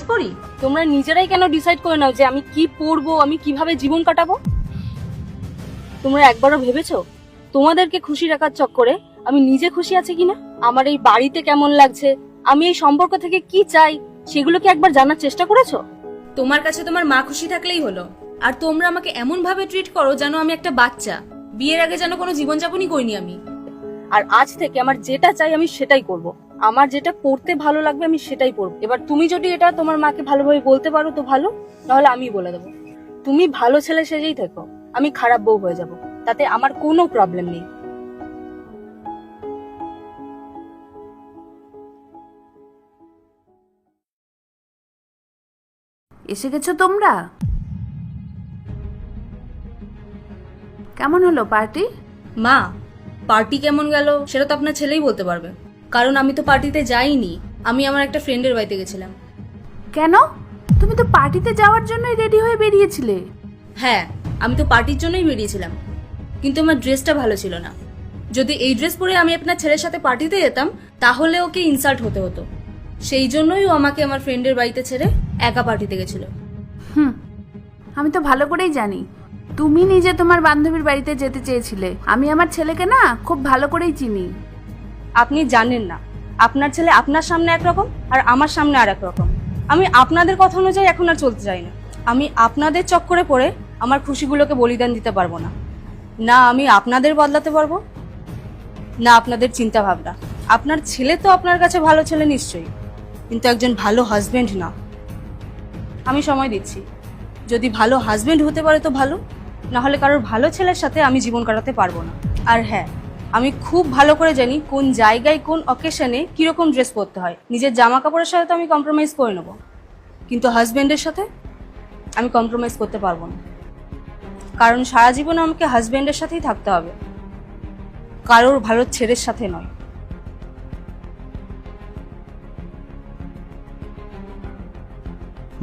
করি, তোমরা নিজেরাই কেন ডিসাইড করে নাও যে আমি কি পড়বো, আমি কিভাবে জীবন কাটাবো? তোমরা একবারও ভেবেছো তোমাদেরকে খুশি রাখার চক্করে আমি নিজে খুশি আছি কিনা, আমার এই বাড়িতে কেমন লাগছে, আমি এই সম্পর্ক থেকে কি চাই, সেগুলো কি একবার জানার চেষ্টা করেছো? তোমার কাছে তোমার মা খুশি থাকলেই হলো। আর তোমরা আমাকে এমন ভাবে ট্রিট করো যেন আমি একটা বাচ্চা, বিয়ের আগে যেন কোনো জীবনযাপনই করিনি আমি। আর আজ থেকে আমার যেটা চাই আমি সেটাই করব, আমার যেটা পড়তে ভালো লাগবে আমি সেটাই পড়বো। এবার তুমি যদি এটা তোমার মাকে ভালোভাবে বলতে পারো তো ভালো, নাহলে আমি বলে দেবো। তুমি ভালো ছেলে সেজেই থেকো, আমি খারাপ বউ হয়ে যাব, তাতে আমার কোনো প্রবলেম নেই। এসে গেছো তোমরা? কেমন হলো পার্টি? মা, পার্টি কেমন গেল সেটা তো আপনার ছেলেই বলতে পারবে, কারণ আমি তো পার্টিতে যাইনি। আমি আমার একটা ফ্রেন্ডের বাড়িতে গেছিলাম। কেন? তুমি তো পার্টিতে যাওয়ার জন্যই রেডি হয়ে বেরিয়েছিলে। হ্যাঁ, আমি তো পার্টির জন্যই বেরিয়েছিলাম, কিন্তু আমার ড্রেসটা ভালো ছিল না। যদি এই ড্রেস পরে আমি আপনার ছেলের সাথে পার্টিতে যেতাম তাহলে ওকে ইনসাল্ট হতে হতো। সেই জন্যই ও আমাকে আমার ফ্রেন্ডের বাড়িতে ছেড়ে একা পার্টিতে গেছিল। আমি তো ভালো করেই জানি তুমি নিজে তোমার বান্ধবীর বাড়িতে যেতে চেয়েছিলে। আমি আমার ছেলেকে না খুব ভালো করেই চিনি। আপনি জানেন না, আপনার ছেলে আপনার সামনে একরকম আর আমার সামনে আর এক রকম। আমি আপনাদের কথা অনুযায়ী এখন আর চলতে চাই না। আমি আপনাদের চক্করে পড়ে আমার খুশিগুলোকে বলিদান দিতে পারবো না। না আমি আপনাদের বদলাতে পারবো, না আপনাদের চিন্তা ভাবনা। আপনার ছেলে তো আপনার কাছে ভালো ছেলে নিশ্চয়ই, কিন্তু একজন ভালো হাজবেন্ড না। আমি সময় দিচ্ছি, যদি ভালো হাজবেন্ড হতে পারে তো ভালো, না হলে কারোর ভালো ছেলের সাথে আমি জীবন কাটাতে পারবো না। আর হ্যাঁ, আমি খুব ভালো করে জানি কোন জায়গায় কোন অকেশনে কিরকম ড্রেস পরতে হয়। নিজের জামা কাপড়ের সাথে তো আমি কম্প্রোমাইজ করে নেবো, কিন্তু হাজবেন্ডের সাথে আমি কম্প্রোমাইজ করতে পারবো না। কারণ সারা জীবন আমাকে হাজবেন্ডের সাথেই থাকতে হবে, কারোর ভালো ছেলের সাথে নয়।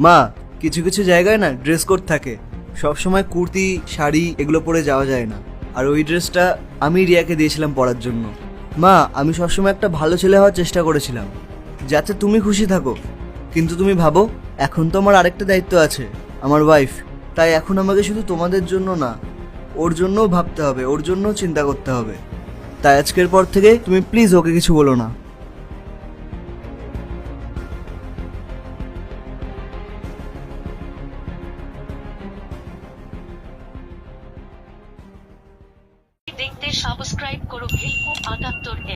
মা, কিছু কিছু জায়গায় না ড্রেস কোড থাকে, সব সময় কুর্তি শাড়ি এগুলো পরে যাওয়া যায় না। আর ওই ড্রেসটা আমি রিয়াকে দিয়েছিলাম পরার জন্য। মা, আমি সবসময় একটা ভালো ছেলে হওয়ার চেষ্টা করেছিলাম যাতে তুমি খুশি থাকো, কিন্তু তুমি ভাবো এখন তো আমার আরেকটা দায়িত্ব আছে, আমার ওয়াইফ। তাই এখন আমাকে শুধু তোমাদের জন্য না, ওর জন্যও ভাবতে হবে, ওর জন্যও চিন্তা করতে হবে। তাই আজকের পর থেকে তুমি প্লিজ ওকে কিছু বলো না।